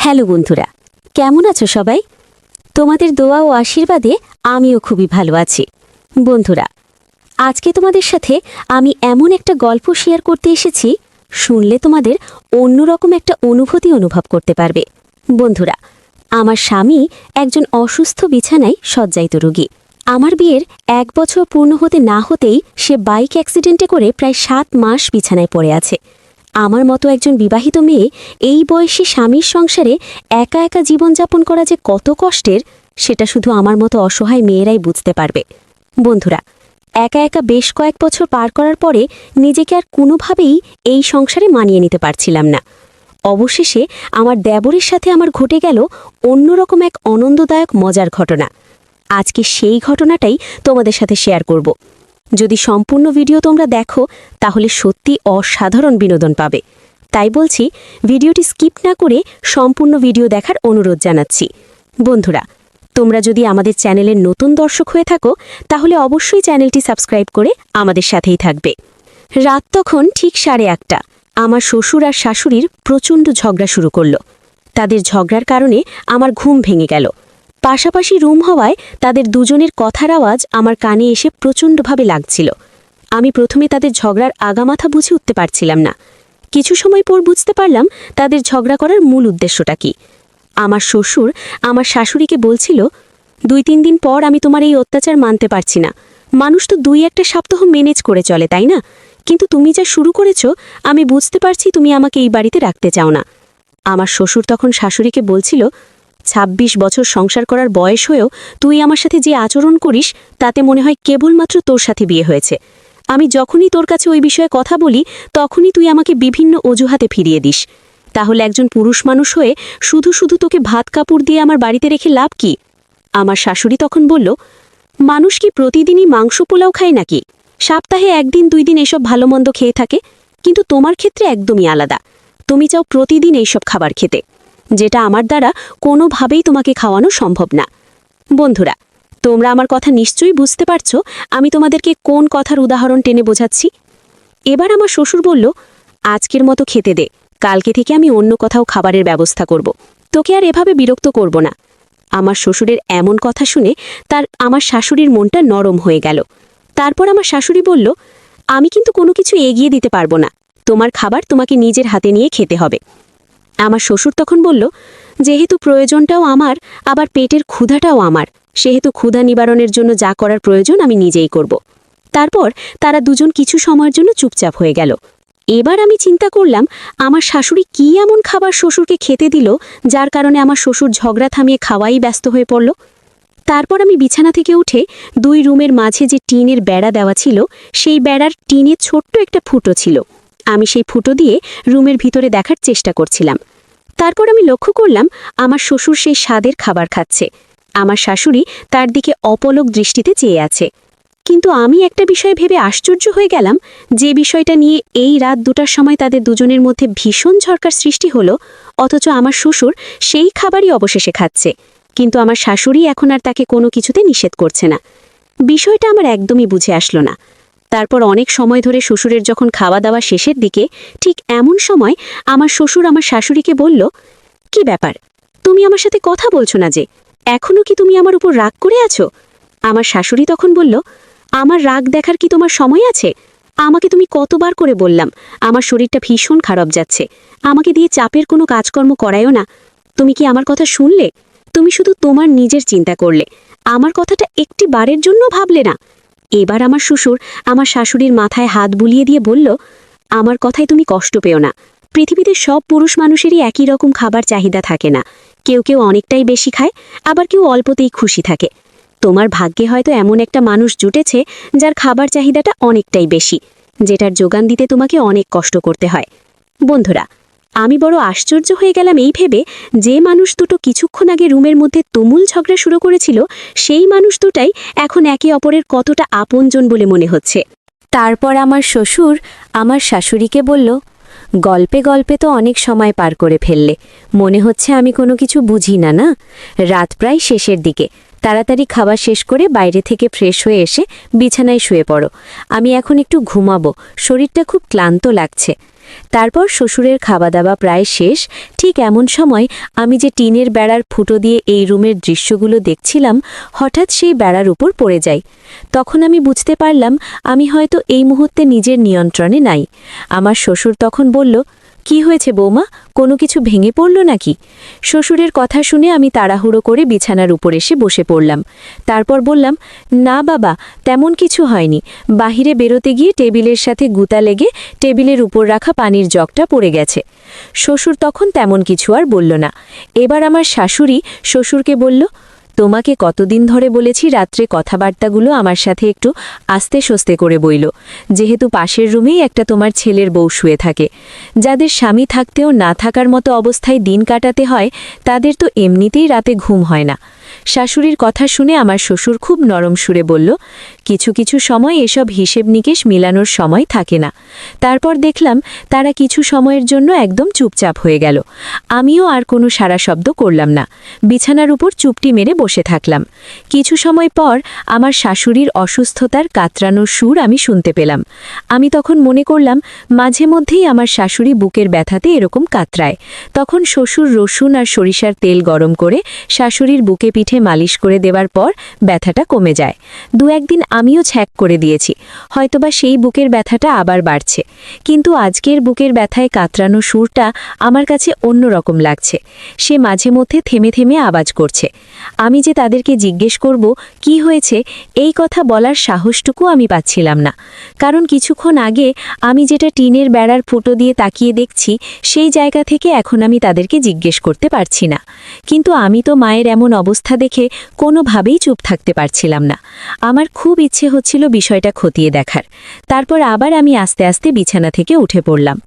Hello বন্ধুরা, কেমন আছো সবাই? তোমাদের দোয়া ও আশীর্বাদে আমিও খুবই ভালো আছি। বন্ধুরা, আজকে তোমাদের সাথে আমি এমন একটা গল্প শেয়ার করতে এসেছি, শুনলে তোমাদের অন্যরকম একটা অনুভূতি অনুভব করতে পারবে। বন্ধুরা, আমার স্বামী একজন অসুস্থ বিছানায় শয্যায়িত রোগী। আমার বিয়ের 1 বছর পূর্ণ হতে না হতেই সে বাইক অ্যাক্সিডেন্টে করে প্রায় 7 মাস বিছানায় পড়ে আছে। আমার মতো একজন বিবাহিত মেয়ে এই বয়সী স্বামীর সংসারে একা একা জীবনযাপন করা যে কত কষ্টের, সেটা শুধু আমার মতো অসহায় মেয়েরাই বুঝতে পারবে। বন্ধুরা, একা একা বেশ কয়েক বছর পার করার পরে নিজেকে আর কোনোভাবেই এই সংসারে মানিয়ে নিতে পারছিলাম না। অবশেষে আমার দেবরের সাথে আমার ঘটে গেল অন্যরকম এক আনন্দদায়ক মজার ঘটনা। আজকে সেই ঘটনাটাই তোমাদের সাথে শেয়ার করব। যদি সম্পূর্ণ ভিডিও তোমরা দেখো তাহলে সত্যি অসাধারণ বিনোদন পাবে। তাই বলছি, ভিডিওটি স্কিপ না করে সম্পূর্ণ ভিডিও দেখার অনুরোধ জানাচ্ছি। বন্ধুরা, তোমরা যদি আমাদের চ্যানেলের নতুন দর্শক হয়ে থাকো তাহলে অবশ্যই চ্যানেলটি সাবস্ক্রাইব করে আমাদের সাথেই থাকবে। রাত তখন ঠিক 1:30। আমার শ্বশুর আর শাশুড়ির প্রচণ্ড ঝগড়া শুরু করলো। তাদের ঝগড়ার কারণে আমার ঘুম ভেঙে গেল। পাশাপাশি রুম হওয়ায় তাদের দুজনের কথার আওয়াজ আমার কানে এসে প্রচণ্ডভাবে লাগছিল। আমি প্রথমে তাদের ঝগড়ার আগামাথা বুঝে উঠতে পারছিলাম না। কিছু সময় পর বুঝতে পারলাম তাদের ঝগড়া করার মূল উদ্দেশ্যটা কি। আমার শ্বশুর আমার শাশুড়িকে বলছিল, 2-3 দিন পর আমি তোমার এই অত্যাচার মানতে পারছি না। মানুষ তো 2-1 সপ্তাহ ম্যানেজ করে চলে, তাই না? কিন্তু তুমি যা শুরু করেছ, আমি বুঝতে পারছি তুমি আমাকে এই বাড়িতে রাখতে চাও না। আমার শ্বশুর তখন শাশুড়িকে বলছিল, 26 বছর সংসার করার বয়স হয়েও তুই আমার সাথে যে আচরণ করিস তাতে মনে হয় কেবলমাত্র তোর সাথে বিয়ে হয়েছে। আমি যখনই তোর কাছে ওই বিষয়ে কথা বলি তখনই তুই আমাকে বিভিন্ন অজুহাতে ফিরিয়ে দিস। তাহলে একজন পুরুষ মানুষ হয়ে শুধু শুধু তোকে ভাত কাপড় দিয়ে আমার বাড়িতে রেখে লাভ কি? আমার শাশুড়ি তখন বলল, মানুষ কি প্রতিদিনই মাংস পোলাও খায় নাকি? সপ্তাহে 1 দিন 2 দিন এসব ভালো মন্দ খেয়ে থাকে, কিন্তু তোমার ক্ষেত্রে একদমই আলাদা। তুমি চাও প্রতিদিন এইসব খাবার খেতে, যেটা আমার দ্বারা কোনোভাবেই তোমাকে খাওয়ানো সম্ভব না। বন্ধুরা, তোমরা আমার কথা নিশ্চয়ই বুঝতে পারছো আমি তোমাদেরকে কোন কথার উদাহরণ টেনে বোঝাচ্ছি। এবার আমার শ্বশুর বলল, আজকের মতো খেতে দে, কালকে থেকে আমি অন্য কোথাও খাবারের ব্যবস্থা করব, তোকে আর এভাবে বিরক্ত করব না। আমার শ্বশুরের এমন কথা শুনে আমার শাশুড়ির মনটা নরম হয়ে গেল। তারপর আমার শাশুড়ি বলল, আমি কিন্তু কোনো কিছু এগিয়ে দিতে পারবো না, তোমার খাবার তোমাকে নিজের হাতে নিয়ে খেতে হবে। আমার শ্বশুর তখন বলল, যেহেতু প্রয়োজনটাও আমার, আবার পেটের ক্ষুধাটাও আমার, সেহেতু ক্ষুধা নিবারণের জন্য যা করার প্রয়োজন আমি নিজেই করব। তারপর তারা দুজন কিছু সময়ের জন্য চুপচাপ হয়ে গেল। এবার আমি চিন্তা করলাম, আমার শাশুড়ি কি এমন খাবার শ্বশুরকে খেতে দিল যার কারণে আমার শ্বশুর ঝগড়া থামিয়ে খাওয়াই ব্যস্ত হয়ে পড়ল। তারপর আমি বিছানা থেকে উঠে 2 রুমের মাঝে যে টিনের বেড়া দেওয়া ছিল, সেই বেড়ার টিনে ছোট্ট একটা ফুটো ছিল। আমি সেই ফুটো দিয়ে রুমের ভিতরে দেখার চেষ্টা করছিলাম। তারপর আমি লক্ষ্য করলাম আমার শ্বশুর সেই স্বাদের খাবার খাচ্ছে। আমার শাশুড়ি তার দিকে অপলক দৃষ্টিতে চেয়ে আছে। কিন্তু আমি একটা বিষয় ভেবে আশ্চর্য হয়ে গেলাম, যে বিষয়টা নিয়ে এই রাত 2টার সময় তাদের দুজনের মধ্যে ভীষণ ঝড়কার সৃষ্টি হলো, অথচ আমার শ্বশুর সেই খাবারই অবশেষে খাচ্ছে। কিন্তু আমার শাশুড়ি এখন আর তাকে কোনো কিছুতে নিষেধ করছে না। বিষয়টা আমার একদমই বুঝে আসলো না। তারপর অনেক সময় ধরে শ্বশুরের যখন খাওয়া দাওয়া শেষের দিকে, ঠিক এমন সময় আমার শ্বশুর আমার শাশুড়িকে বলল, কি ব্যাপার, তুমি আমার সাথে কথা বলছো না যে? এখনও কি তুমি আমার উপর রাগ করে আছো? আমার শাশুড়ি তখন বলল, আমার রাগ দেখার কি তোমার সময় আছে? আমাকে তুমি কতবার করে বললাম আমার শরীরটা ভীষণ খারাপ যাচ্ছে, আমাকে দিয়ে চাপের কোনো কাজকর্ম করায়ও না। তুমি কি আমার কথা শুনলে? তুমি শুধু তোমার নিজের চিন্তা করলে, আমার কথাটা একটি বারের জন্য ভাবলে না। এবার আমার শ্বশুর আমার শাশুড়ির মাথায় হাত বুলিয়ে দিয়ে বলল, আমার কথায় তুমি কষ্ট পেও না। পৃথিবীতে সব পুরুষ মানুষেরই একই রকম খাবার চাহিদা থাকে না। কেউ কেউ অনেকটাই বেশি খায়, আবার কেউ অল্পতেই খুশি থাকে। তোমার ভাগ্যে হয়তো এমন একটা মানুষ জুটেছে যার খাবার চাহিদাটা অনেকটাই বেশি, যেটার যোগান দিতে তোমাকে অনেক কষ্ট করতে হয়। বন্ধুরা, আমি বড় আশ্চর্য হয়ে গেলাম এই ভেবে, যে মানুষ দুটো কিছুক্ষণ আগে রুমের মধ্যে তুমুল ঝগড়া শুরু করেছিল, সেই মানুষ দুটাই এখন একে অপরের কতটা আপনজন বলে মনে হচ্ছে। তারপর আমার শ্বশুর আমার শাশুড়িকে বলল, গল্পে গল্পে তো অনেক সময় পার করে ফেললে, মনে হচ্ছে আমি কোনো কিছু বুঝি না। না, রাত প্রায় শেষের দিকে, তাড়াতাড়ি খাবার শেষ করে বাইরে থেকে ফ্রেশ হয়ে এসে বিছানায় শুয়ে পড়ো। আমি এখন একটু ঘুমাবো, শরীরটা খুব ক্লান্ত লাগছে। তারপর শ্বশুরের খাওয়া দাওয়া প্রায় শেষ। ঠিক এমন সময় আমি যে টিনের বেড়ার ফুটো দিয়ে এই রুমের দৃশ্যগুলো দেখছিলাম, হঠাৎ সেই বেড়ার উপর পড়ে যাই। তখন আমি বুঝতে পারলাম আমি হয়তো এই মুহূর্তে নিজের নিয়ন্ত্রণে নাই। আমার শ্বশুর তখন বলল, কি হয়েছে বৌমা, কোনো কিছু ভেঙে পড়ল নাকি? শ্বশুরের কথা শুনে আমি তাড়াহুড়ো করে বিছানার উপর এসে বসে পড়লাম। তারপর বললাম, না বাবা, তেমন কিছু হয়নি। বাহিরে বেরোতে গিয়ে টেবিলের সাথে গুতা লেগে টেবিলের উপর রাখা পানির জগটা পড়ে গেছে। শ্বশুর তখন তেমন কিছু আর বলল না। এবার আমার শাশুড়ি শ্বশুরকে বলল, তোমাকে কতদিন ধরে বলেছি রাত্রে কথাবার্তাগুলো আমার সাথে একটু আস্তে সস্তে করে বইল, যেহেতু পাশের রুমেই একটা তোমার ছেলের বউ শুয়ে থাকে। যাদের স্বামী থাকতেও না থাকার মতো অবস্থায় দিন কাটাতে হয়, তাদের তো এমনিতেই রাতে ঘুম হয় না। শাশুড়ির কথা শুনে আমার শ্বশুর খুব নরম সুরে বলল, কিছু কিছু সময় এসব হিসেব নিকেশ মিলানোর সময় থাকে না। তারপর দেখলাম তারা কিছু সময়ের জন্য একদম চুপচাপ হয়ে গেল। আমিও আর কোনো সারা শব্দ করলাম না, বিছানার উপর চুপটি মেরে বসে থাকলাম। কিছু সময় পর আমার শাশুড়ির অসুস্থতার কাতরানোর সুর আমি শুনতে পেলাম। আমি তখন মনে করলাম মাঝে মধ্যেই আমার শাশুড়ি বুকের ব্যথাতে এরকম কাতরায়। তখন শ্বশুর রসুন আর সরিষার তেল গরম করে শাশুড়ির বুকে পিঠে মালিশ করে দেওয়ার পর ব্যথাটা কমে যায়। দু একদিন আমিও ছ্যাক করে দিয়েছি, হয়তোবা সেই বুকের ব্যথাটা আবার বাড়ছে। কিন্তু আজকের বুকের ব্যথায় কাতরানো সুরটা আমার কাছে অন্যরকম লাগছে। সে মাঝে মধ্যে থেমে থেমে আওয়াজ করছে। আমি যে তাদেরকে জিজ্ঞেস করব কি হয়েছে, এই কথা বলার সাহসটুকু আমি পাচ্ছিলাম না। কারণ কিছুক্ষণ আগে আমি যেটা টিনের বেড়ার ফুটো দিয়ে তাকিয়ে দেখছি, সেই জায়গা থেকে এখন আমি তাদেরকে জিজ্ঞেস করতে পারছি না। কিন্তু আমি তো মায়ের এমন অবস্থা দেখে কোনোভাবেই চুপ থাকতে পারছিলাম না। আমার খুব ইচ্ছে হচ্ছিল বিষয়টা খতিয়ে দেখার। তারপর আবার আমি আস্তে আস্তে বিছানা থেকে উঠে পড়লাম।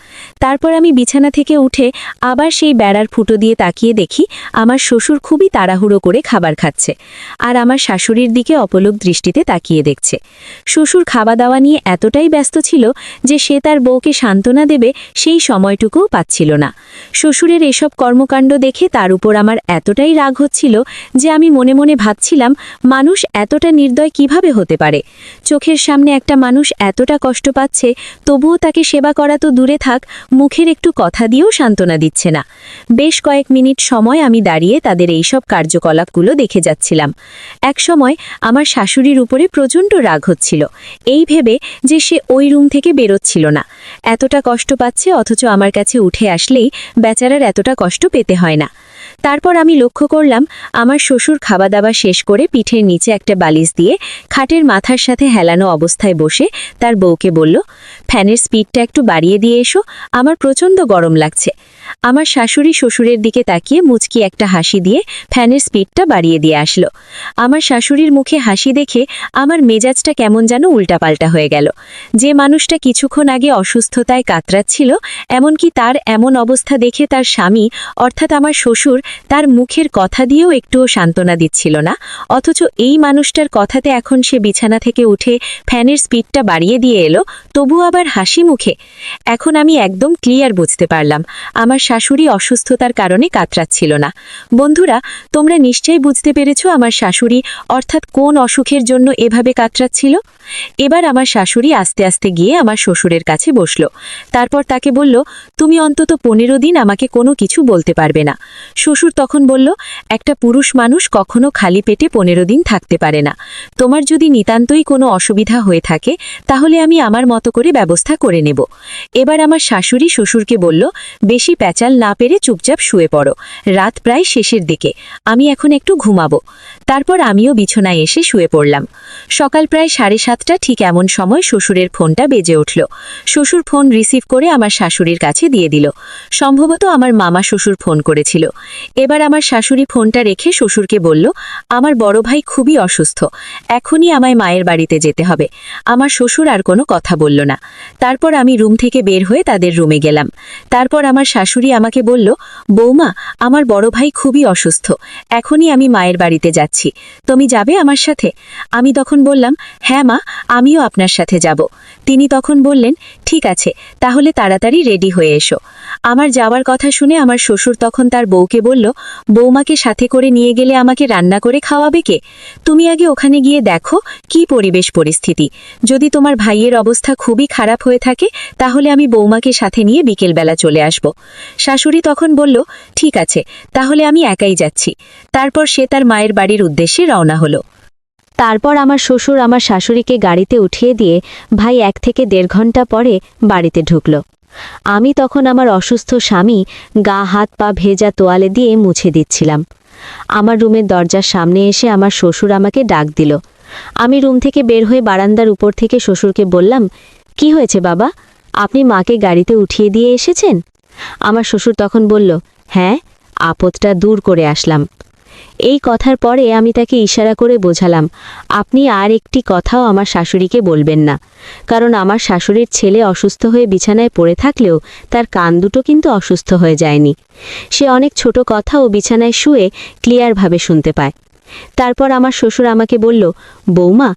তারপর আমি বিছানা থেকে উঠে আবার সেই বেড়ার ফুটো দিয়ে তাকিয়ে দেখি আমার শ্বশুর খুবই তাড়াহুড়ো করে খাবার খাচ্ছে, আর আমার শাশুড়ির দিকে অপলক দৃষ্টিতে তাকিয়ে দেখছে। শ্বশুর খাওয়া দাওয়া নিয়ে এতটাই ব্যস্ত ছিল যে সে তার বউকে সান্ত্বনা দেবে সেই সময়টুকুও পাচ্ছিল না। শ্বশুরের এসব কর্মকাণ্ড দেখে তার উপর আমার এতটাই রাগ হচ্ছিল যে আমি মনে মনে ভাবছিলাম, মানুষ এতটা নির্দয় কিভাবে হতে পারে? চোখের সামনে একটা মানুষ এতটা কষ্ট পাচ্ছে, তবুও তাকে সেবা করা তো দূরে থাক, মুখের একটু কথা দিয়েও সান্ত্বনা দিচ্ছে না। বেশ কয়েক মিনিট সময় আমি দাঁড়িয়ে তাদের এইসব কার্যকলাপগুলো দেখে যাচ্ছিলাম। এক সময় আমার শাশুড়ির উপরে প্রচণ্ড রাগ হচ্ছিল, এই ভেবে যে সে ওই রুম থেকে বেরোচ্ছিল না। এতটা কষ্ট পাচ্ছে, অথচ আমার কাছে উঠে আসলেই বেচারার এতটা কষ্ট পেতে হয় না। তারপর আমি লক্ষ্য করলাম আমার শ্বশুর খাওয়া দাওয়া শেষ করে পিঠের নিচে একটা বালিশ দিয়ে খাটের মাথার সাথে হেলানো অবস্থায় বসে তার বউকে বলল, ফ্যানের স্পিডটা একটু বাড়িয়ে দিয়ে এসো, আমার প্রচণ্ড গরম লাগছে। আমার শাশুড়ি শ্বশুরের দিকে তাকিয়ে মুচকি একটা হাসি দিয়ে ফ্যানের স্পিডটা বাড়িয়ে দিয়ে আসলো। আমার শাশুড়ির মুখে হাসি দেখে আমার মেজাজটা কেমন যেন উল্টাপাল্টা হয়ে গেল। যে মানুষটা কিছুক্ষণ আগে অসুস্থতায় কাতরাচ্ছিল, এমনকি তার এমন অবস্থা দেখে তার স্বামী অর্থাৎ আমার শ্বশুর তার মুখের কথা দিয়েও একটুও সান্ত্বনা দিচ্ছিল না, অথচ এই মানুষটার কথাতে এখন সে বিছানা থেকে উঠে ফ্যানের স্পিডটা বাড়িয়ে দিয়ে এলো, তবু আবার হাসি মুখে। এখন আমি একদম ক্লিয়ার বুঝতে পারলাম আমার শাশুড়ি অসুস্থতার কারণে কাতরাচ্ছিল না। বন্ধুরা, তোমরা নিশ্চয়ই বুঝতে পেরেছো আমার শাশুড়ি অর্থাৎ কোন অসুখের জন্য এভাবে কাতরাচ্ছিল। এবার আমার শাশুড়ি আস্তে আস্তে গিয়ে আমার শ্বশুরের কাছে বসল। তারপর তাকে বলল, তুমি অন্তত 15 দিন আমাকে কোনো কিছু বলতে পারবে না। শ্বশুর তখন বলল, একটা পুরুষ মানুষ কখনো খালি পেটে 15 দিন থাকতে পারে না। তোমার যদি নিতান্তই কোনো অসুবিধা হয়ে থাকে, তাহলে আমি আমার মতো করে ব্যবস্থা করে নেব। এবার আমার শাশুড়ি শ্বশুরকে বলল, বেশি প্যাচাল না পেরে চুপচাপ শুয়ে পড়ো, রাত প্রায় শেষের দিকে, আমি এখন একটু ঘুমাবো। তারপর আমিও বিছানায় এসে শুয়ে পড়লাম। সকাল প্রায় 7:30 ঠিক এমন সময় শ্বশুরের ফোনটা বেজে উঠল। শ্বশুর ফোন রিসিভ করে আমার শাশুড়ির কাছে দিয়ে দিল। সম্ভবত আমার মামা শ্বশুর ফোন করেছিল। এবার আমার শাশুড়ি ফোনটা রেখে শ্বশুরকে বলল, আমার বড় ভাই খুবই অসুস্থ, এখনই আমায় মায়ের বাড়িতে যেতে হবে। আমার শ্বশুর আর কোনো কথা বলল না। তারপর আমি রুম থেকে বের হয়ে তাদের রুমে গেলাম। তারপর আমার শাশুড়ি আমাকে বলল, বৌমা, আমার বড় ভাই খুবই অসুস্থ, এখনই আমি মায়ের বাড়িতে যাচ্ছি, তুমি যাবে আমার সাথে? আমি তখন বললাম, হ্যাঁ মা, আমিও আপনার সাথে যাব। তিনি তখন বললেন, ঠিক আছে, তাহলে তাড়াতাড়ি রেডি হয়ে এসো। আমার যাওয়ার কথা শুনে আমার শ্বশুর তখন তার বউকে বলল, বৌমাকে সাথে করে নিয়ে গেলে আমাকে রান্না করে খাওয়াবে কে? তুমি আগে ওখানে গিয়ে দেখো কি পরিবেশ পরিস্থিতি। যদি তোমার ভাইয়ের অবস্থা খুবই খারাপ হয়ে থাকে তাহলে আমি বৌমাকে সাথে নিয়ে বিকেলবেলা চলে আসব। শাশুড়ি তখন বলল, ঠিক আছে, তাহলে আমি একাই যাচ্ছি। তারপর সে তার মায়ের বাড়ির উদ্দেশ্যে রওনা হলো। তারপর আমার শ্বশুর আমার শাশুড়িকে গাড়িতে উঠিয়ে দিয়ে ভাই 1 থেকে 1.5 ঘন্টা পরে বাড়িতে ঢুকল। আমি তখন আমার অসুস্থ স্বামী গা হাত পা ভেজা তোয়ালে দিয়ে মুছে দিচ্ছিলাম। আমার রুমের দরজার সামনে এসে আমার শ্বশুর আমাকে ডাক দিল। আমি রুম থেকে বের হয়ে বারান্দার উপর থেকে শ্বশুরকে বললাম, কি হয়েছে বাবা, আপনি মাকে গাড়িতে উঠিয়ে দিয়ে এসেছেন? আমার শ্বশুর তখন বলল, হ্যাঁ, আপদটা দূর করে আসলাম। এই কথার পরে আমি তাকে ইশারা করে বোঝালাম, আপনি আর একটি কথাও আমার শাশুড়িকে বলবেন না, কারণ আমার শাশুড়ির ছেলে অসুস্থ হয়ে বিছানায় পড়ে থাকলেও তার কান দুটো কিন্তু অসুস্থ হয়ে যায়নি। সে অনেক ছোট কথাও বিছানায় শুয়ে ক্লিয়ারভাবে শুনতে পায়। তারপর আমার শ্বশুর আমাকে বলল, বৌমা,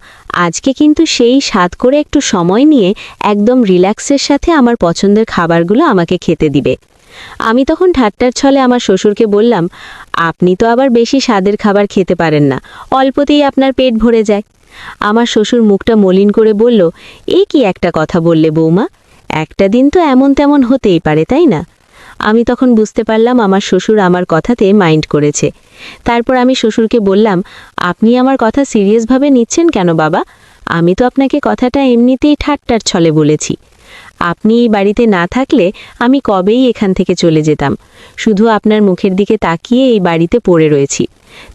আজকে কিন্তু সেই স্বাদ করে একটু সময় নিয়ে একদম রিল্যাক্সের সাথে আমার পছন্দের খাবারগুলো আমাকে খেতে দিবে। আমি তখন ঠাট্টার ছলে আমার শ্বশুরকে বললাম, আপনি তো আবার বেশি স্বাদের খাবার খেতে পারেন না, অল্পতেই আপনার পেট ভরে যায়। আমার শ্বশুর মুখটা মলিন করে বলল, এ কি একটা কথা বললে বৌমা, একটা দিন তো এমন তেমন হতেই পারে, তাই না? আমি তখন বুঝতে পারলাম আমার শ্বশুর আমার কথাতে মাইন্ড করেছে। তারপর আমি শ্বশুরকে বললাম, আপনি আমার কথা সিরিয়াসভাবে নিচ্ছেন কেন বাবা? আমি তো আপনাকে কথাটা এমনিতেই ঠাট্টার ছলে বলেছি। আপনি এই বাড়িতে না থাকলে আমি কবেই এখান থেকে চলে যেতাম, শুধু আপনার মুখের দিকে তাকিয়ে এই বাড়িতে পড়ে রয়েছি।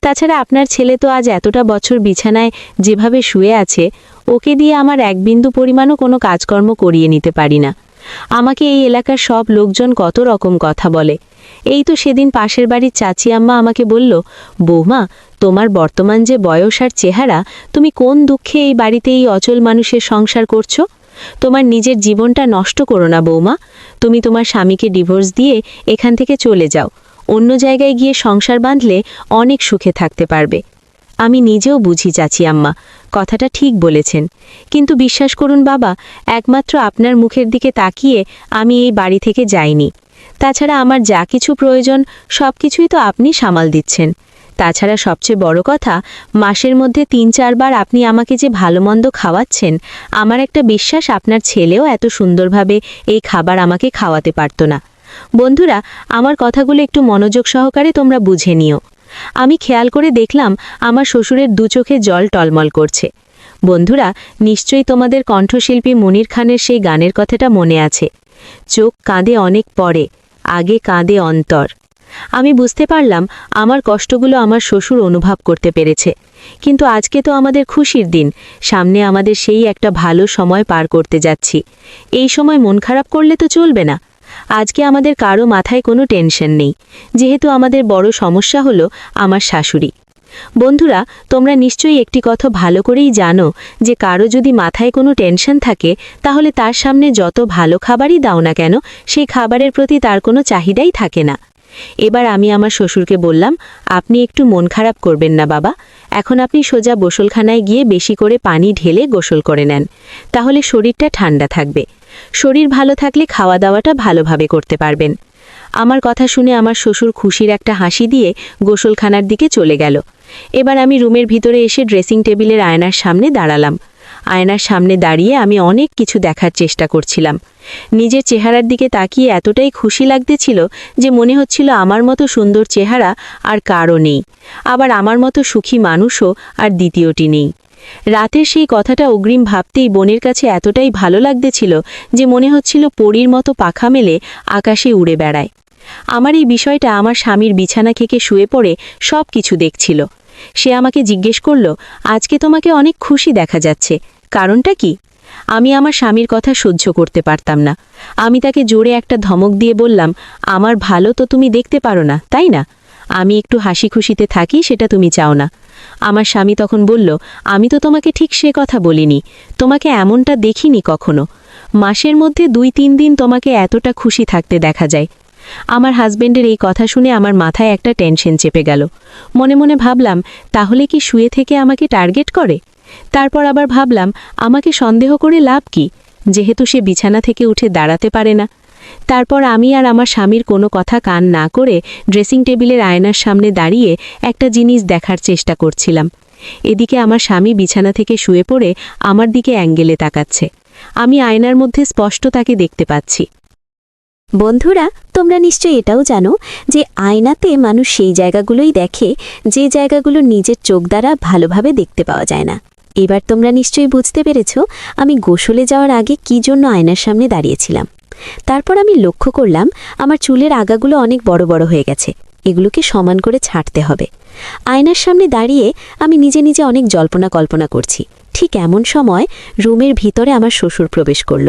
তাছাড়া আপনার ছেলে তো আজ এতটা বছর বিছানায় যেভাবে শুয়ে আছে, ওকে দিয়ে আমার এক বিন্দু পরিমাণও কোনো কাজকর্ম করিয়ে নিতে পারি না। আমাকে এই এলাকার সব লোকজন কত রকম কথা বলে। এই তো সেদিন পাশের বাড়ির চাচি আম্মা আমাকে বলল, বৌমা, তোমার বর্তমান যে বয়স আর চেহারা, তুমি কোন দুঃখে এই বাড়িতে এই অচল মানুষের সংসার করছো? তোমার নিজের জীবনটা নষ্ট করো না বৌমা। তুমি তোমার স্বামীকে ডিভোর্স দিয়ে এখান থেকে চলে যাও, অন্য জায়গায় গিয়ে সংসার বাঁধলে অনেক সুখে থাকতে পারবে। আমি নিজেও বুঝি চাচি আম্মা, কথাটা ঠিক বলেছেন, কিন্তু বিশ্বাস করুন বাবা, একমাত্র আপনার মুখের দিকে তাকিয়ে আমি এই বাড়ি থেকে যাইনি। তাছাড়া আমার যা কিছু প্রয়োজন সব কিছুই তো আপনি সামাল দিচ্ছেন। তাছাড়া সবচেয়ে বড় কথা, মাসের মধ্যে 3-4 বার আপনি আমাকে যে ভালো মন্দ খাওয়াচ্ছেন, আমার একটা বিশ্বাস আপনার ছেলেও এত সুন্দরভাবে এই খাবার আমাকে খাওয়াতে পারত না। বন্ধুরা, আমার কথাগুলো একটু মনোযোগ সহকারে তোমরা বুঝে নিও। আমি খেয়াল করে দেখলাম আমার শ্বশুরের 2 চোখে জল টলমল করছে। বন্ধুরা, নিশ্চয়ই তোমাদের কণ্ঠশিল্পী মনির খানের সেই গানের কথাটা মনে আছে, চোখ কাঁদে অনেক পরে, আগে কাঁদে অন্তর। আমি বুঝতে পারলাম আমার কষ্টগুলো আমার শ্বশুর অনুভব করতে পেরেছে। কিন্তু আজকে তো আমাদের খুশির দিন, সামনে আমাদের সেই একটা ভালো সময় পার করতে যাচ্ছি। এই সময় মন খারাপ করলে তো চলবে না। আজকে আমাদের কারো মাথায় কোনো টেনশন নেই, যেহেতু আমাদের বড় সমস্যা হলো আমার শাশুড়ি। বন্ধুরা, তোমরা নিশ্চয়ই একটি কথা ভালো করেই জানো যে কারো যদি মাথায় কোনো টেনশন থাকে তাহলে তার সামনে যত ভালো খাবারই দাও না কেন, সেই খাবারের প্রতি তার কোনো চাহিদাই থাকে না। এবার আমি আমার শ্বশুরকে বললাম, আপনি একটু মন খারাপ করবেন না বাবা, এখন আপনি সোজা গোসলখানায় গিয়ে বেশি করে পানি ঢেলে গোসল করে নেন, তাহলে শরীরটা ঠান্ডা থাকবে। শরীর ভালো থাকলে খাওয়া দাওয়াটা ভালোভাবে করতে পারবেন। আমার কথা শুনে আমার শ্বশুর খুশির একটা হাসি দিয়ে গোসলখানার দিকে চলে গেল। এবার আমি রুমের ভিতরে এসে ড্রেসিং টেবিলের আয়নার সামনে দাঁড়ালাম। আয়নার সামনে দাঁড়িয়ে আমি অনেক কিছু দেখার চেষ্টা করছিলাম। নিজের চেহারার দিকে তাকিয়ে এতটাই খুশি লাগতেছিল যে মনে হচ্ছিল আমার মতো সুন্দর চেহারা আর কারও নেই, আবার আমার মতো সুখী মানুষও আর দ্বিতীয়টি নেই। রাতের সেই কথাটা অগ্রিম ভাবতেই বোনের কাছে এতটাই ভালো লাগতেছিল যে মনে হচ্ছিল পরীর মতো পাখা মেলে আকাশে উড়ে বেড়ায়। আমার এই বিষয়টা আমার স্বামীর বিছানা থেকে শুয়ে পড়ে সব কিছু দেখছিল। সে আমাকে জিজ্ঞেস করল, আজকে তোমাকে অনেক খুশি দেখা যাচ্ছে, কারণটা কি? আমি আমার স্বামীর কথা সহ্য করতে পারতাম না। আমি তাকে জোরে একটা ধমক দিয়ে বললাম, আমার ভালো তো তুমি দেখতে পারো না, তাই না? আমি একটু হাসি খুশিতে থাকি সেটা তুমি চাও না। আমার স্বামী তখন বলল, আমি তো তোমাকে ঠিক সে কথা বলিনি, তোমাকে এমনটা দেখিনি কখনো। মাসের মধ্যে 2-3 দিন তোমাকে এতটা খুশি থাকতে দেখা যায়। আমার হাজবেন্ডের এই কথা শুনে আমার মাথায় একটা টেনশন চেপে গেল। মনে মনে ভাবলাম, তাহলে কি শুয়ে থেকে আমাকে টার্গেট করে? তারপর আবার ভাবলাম, আমাকে সন্দেহ করে লাভ কি? যেহেতু সে বিছানা থেকে উঠে দাঁড়াতে পারে না। তারপর আমি আর আমার স্বামীর কোনো কথা কান না করে ড্রেসিং টেবিলের আয়নার সামনে দাঁড়িয়ে একটা জিনিস দেখার চেষ্টা করছিলাম। এদিকে আমার স্বামী বিছানা থেকে শুয়ে পড়ে আমার দিকে অ্যাঙ্গেলে তাকাচ্ছে। আমি আয়নার মধ্যে স্পষ্ট তাকে দেখতে পাচ্ছি। বন্ধুরা, তোমরা নিশ্চয়ই এটাও জানো যে আয়নাতে মানুষ সেই জায়গাগুলোই দেখে যে জায়গাগুলো নিজের চোখ দ্বারা ভালোভাবে দেখতে পাওয়া যায় না। এবার তোমরা নিশ্চয়ই বুঝতে পেরেছ আমি গোসলে যাওয়ার আগে কী জন্য আয়নার সামনে দাঁড়িয়েছিলাম। তারপর আমি লক্ষ্য করলাম আমার চুলের আগাগুলো অনেক বড় বড় হয়ে গেছে, এগুলোকে সমান করে ছাঁটতে হবে। আয়নার সামনে দাঁড়িয়ে আমি নিজে নিজে অনেক জল্পনা কল্পনা করছি। ঠিক এমন সময় রুমের ভিতরে আমার শ্বশুর প্রবেশ করল।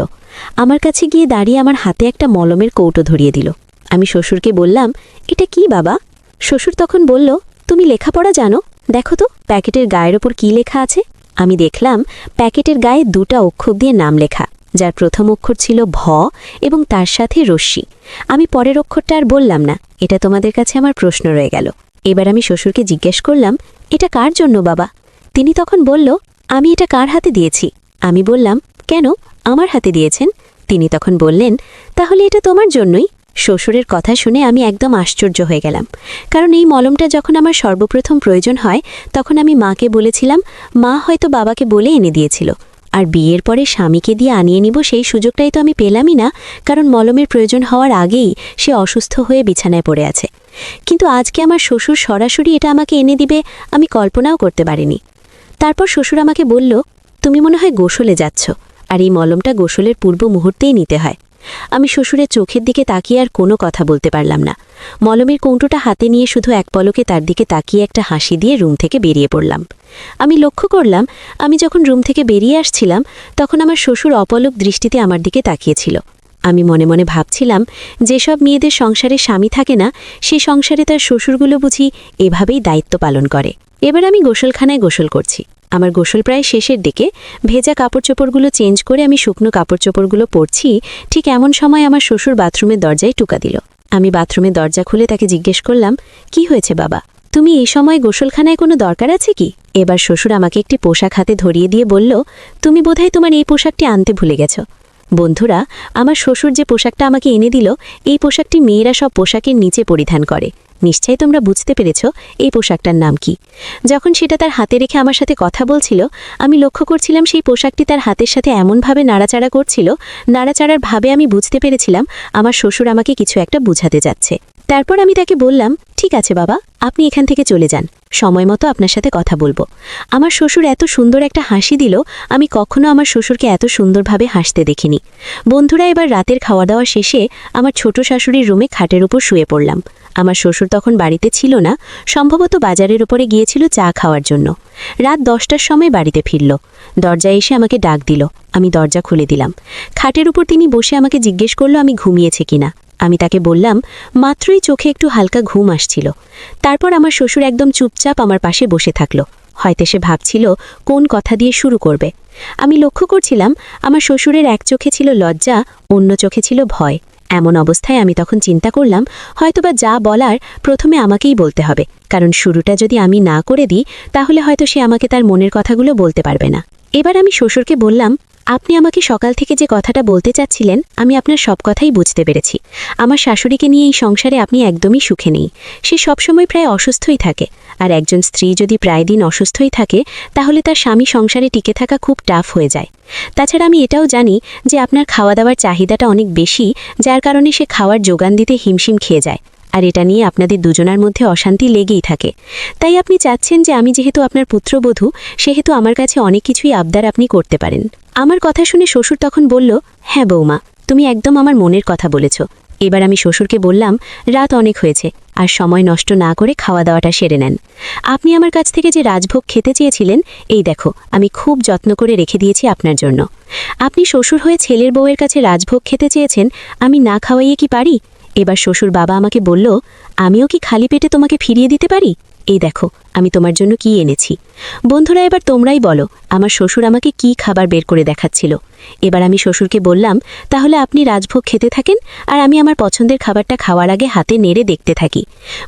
আমার কাছে গিয়ে দাঁড়িয়ে আমার হাতে একটা মলমের কৌটো ধরিয়ে দিল। আমি শ্বশুরকে বললাম, এটা কি বাবা? শ্বশুর তখন বলল, তুমি লেখাপড়া জানো? দেখো তো প্যাকেটের গায়ের ওপর কী লেখা আছে। আমি দেখলাম প্যাকেটের গায়ে 2টা অক্ষর দিয়ে নাম লেখা, যার প্রথম অক্ষর ছিল ভ এবং তার সাথে রশ্মি। আমি পরের অক্ষরটা আর বললাম না, এটা তোমাদের কাছে আমার প্রশ্ন রয়ে গেল। এবার আমি শ্বশুরকে জিজ্ঞেস করলাম, এটা কার জন্য বাবা? তিনি তখন বলল, আমি এটা কার হাতে দিয়েছি? আমি বললাম, কেন, আমার হাতে দিয়েছেন? তিনি তখন বললেন, তাহলে এটা তোমার জন্যই। শ্বশুরের কথা শুনে আমি একদম আশ্চর্য হয়ে গেলাম, কারণ এই মলমটা যখন আমার সর্বপ্রথম প্রয়োজন হয় তখন আমি মাকে বলেছিলাম, মা হয়তো বাবাকে বলে এনে দিয়েছিল। আর বিয়ের পরে স্বামীকে দিয়ে আনিয়ে নিব সেই সুযোগটাই তো আমি পেলামই না, কারণ মলমের প্রয়োজন হওয়ার আগেই সে অসুস্থ হয়ে বিছানায় পড়ে আছে। কিন্তু আজকে আমার শ্বশুর সরাসরি এটা আমাকে এনে দিবে আমি কল্পনাও করতে পারিনি। তারপর শ্বশুর আমাকে বলল, তুমি মনে হয় গোসলে যাচ্ছ, আর এই মলমটা গোসলের পূর্ব মুহূর্তেই নিতে হয়। আমি শ্বশুরের চোখের দিকে তাকিয়ে আর কোনো কথা বলতে পারলাম না। মলমের কৌটোটা হাতে নিয়ে শুধু এক পলকে তার দিকে তাকিয়ে একটা হাসি দিয়ে রুম থেকে বেরিয়ে পড়লাম। আমি লক্ষ্য করলাম আমি যখন রুম থেকে বেরিয়ে আসছিলাম তখন আমার শ্বশুর অপলক দৃষ্টিতে আমার দিকে তাকিয়েছিল। আমি মনে মনে ভাবছিলাম, যেসব মেয়েদের সংসারে স্বামী থাকে না সে সংসারে তার শ্বশুরগুলো বুঝি এভাবেই দায়িত্ব পালন করে। এবার আমি গোসলখানায় গোসল করছি। আমার গোসল প্রায় শেষের দিকে। ভেজা কাপড় চোপড়গুলো চেঞ্জ করে আমি শুকনো কাপড় চোপড়গুলো পরছি। ঠিক এমন সময় আমার শ্বশুর বাথরুমের দরজায় টোকা দিল। আমি বাথরুমের দরজা খুলে তাকে জিজ্ঞেস করলাম, কি হয়েছে বাবা? তুমি এই সময় গোসলখানায় কোনো দরকার আছে কি? এবার শ্বশুর আমাকে একটি পোশাক হাতে ধরিয়ে দিয়ে বলল, তুমি বোধহয় তোমার এই পোশাকটি আনতে ভুলে গেছ। বন্ধুরা, আমার শ্বশুর যে পোশাকটা আমাকে এনে দিল এই পোশাকটি মেয়েরা সব পোশাকের নিচে পরিধান করে। নিশ্চয়ই তোমরা বুঝতে পেরেছ এই পোশাকটার নাম কি। যখন সেটা তার হাতে রেখে আমার সাথে কথা বলছিল আমি লক্ষ্য করছিলাম সেই পোশাকটি তার হাতের সাথে এমনভাবে নাড়াচাড়া করছিল, নাড়াচাড়ার ভাবে আমি বুঝতে পেরেছিলাম আমার শ্বশুর আমাকে কিছু একটা বুঝাতে যাচ্ছে। তারপর আমি তাকে বললাম, ঠিক আছে বাবা, আপনি এখান থেকে চলে যান, সময় মতো আপনার সাথে কথা বলবো। আমার শ্বশুর এত সুন্দর একটা হাসি দিল, আমি কখনো আমার শ্বশুরকে এত সুন্দরভাবে হাসতে দেখিনি। বন্ধুরা, এবার রাতের খাওয়া দাওয়া শেষে আমার ছোট শাশুড়ির রুমে খাটের উপর শুয়ে পড়লাম। আমার শ্বশুর তখন বাড়িতে ছিল না, সম্ভবত বাজারের উপরে গিয়েছিল চা খাওয়ার জন্য। রাত 10টার সময় বাড়িতে ফিরল। দরজায় এসে আমাকে ডাক দিল। আমি দরজা খুলে দিলাম। খাটের উপর তিনি বসে আমাকে জিজ্ঞেস করল আমি ঘুমিয়েছে কিনা। আমি তাকে বললাম মাত্রই চোখে একটু হালকা ঘুম আসছিল। তারপর আমার শ্বশুর একদম চুপচাপ আমার পাশে বসে থাকল। হয়তো সে ভাবছিল কোন কথা দিয়ে শুরু করবে। আমি লক্ষ্য করছিলাম আমার শ্বশুরের এক চোখে ছিল লজ্জা, অন্য চোখে ছিল ভয়। এমন অবস্থায় আমি তখন চিন্তা করলাম হয়তোবা যা বলার প্রথমে আমাকেই বলতে হবে, কারণ শুরুটা যদি আমি না করে দিই তাহলে হয়তো সে আমাকে তার মনের কথাগুলো বলতে পারবে না। এবার আমি শ্বশুরকে বললাম, আপনি আমাকে সকাল থেকে যে কথাটা বলতে চাচ্ছিলেন আমি আপনার সব কথাই বুঝতে পেরেছি। আমার শাশুড়িকে নিয়ে এই সংসারে আপনি একদমই সুখে নেই। সে সবসময় প্রায় অসুস্থই থাকে, আর একজন স্ত্রী যদি প্রায় দিন অসুস্থই থাকে তাহলে তার স্বামী সংসারে টিকে থাকা খুব টাফ হয়ে যায়। তাছাড়া আমি এটাও জানি যে আপনার খাওয়া দাওয়ার চাহিদাটা অনেক বেশি, যার কারণে সে খাওয়ার যোগান দিতে হিমশিম খেয়ে যায়, আর এটা নিয়ে আপনাদের দুজনার মধ্যে অশান্তি লেগেই থাকে। তাই আপনি চাচ্ছেন যে আমি যেহেতু আপনার পুত্রবধূ সেহেতু আমার কাছে অনেক কিছুই আবদার আপনি করতে পারেন। আমার কথা শুনে শ্বশুর তখন বলল, হ্যাঁ বৌমা, তুমি একদম আমার মনের কথা বলেছ। এবার আমি শ্বশুরকে বললাম, রাত অনেক হয়েছে, আর সময় নষ্ট না করে খাওয়া দাওয়াটা সেরে নেন। আপনি আমার কাছ থেকে যে রাজভোগ খেতে চেয়েছিলেন এই দেখো আমি খুব যত্ন করে রেখে দিয়েছি আপনার জন্য। আপনি শ্বশুর হয়ে ছেলের বউয়ের কাছে রাজভোগ খেতে চেয়েছেন, আমি না খাওয়াইয়ে কি পারি? এবার শ্বশুর বাবা আমাকে বলল, আমিও কি খালি পেটে তোমাকে ফিরিয়ে দিতে পারি? এই দেখো আমি তোমার জন্য কি এনেছি। বন্ধুরা এবার তোমরাই বলো আমার শ্বশুর আমাকে কি খাবার বের করে দেখাচ্ছিল। এবার আমি শ্বশুরকে বললাম, তাহলে আপনি রাজভোগ খেতে থাকেন আর আমি আমার পছন্দের খাবারটা খাওয়ার আগে হাতে নেড়ে দেখতে থাকি।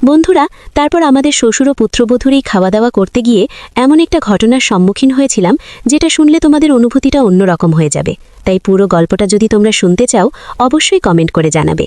বন্ধুরা তারপর আমাদের শ্বশুর ও পুত্রবধূর এই খাওয়া দাওয়া করতে গিয়ে এমন একটা ঘটনার সম্মুখীন হয়েছিলাম যেটা শুনলে তোমাদের অনুভূতিটা অন্যরকম হয়ে যাবে। তাই পুরো গল্পটা যদি তোমরা শুনতে চাও অবশ্যই কমেন্ট করে জানাবে।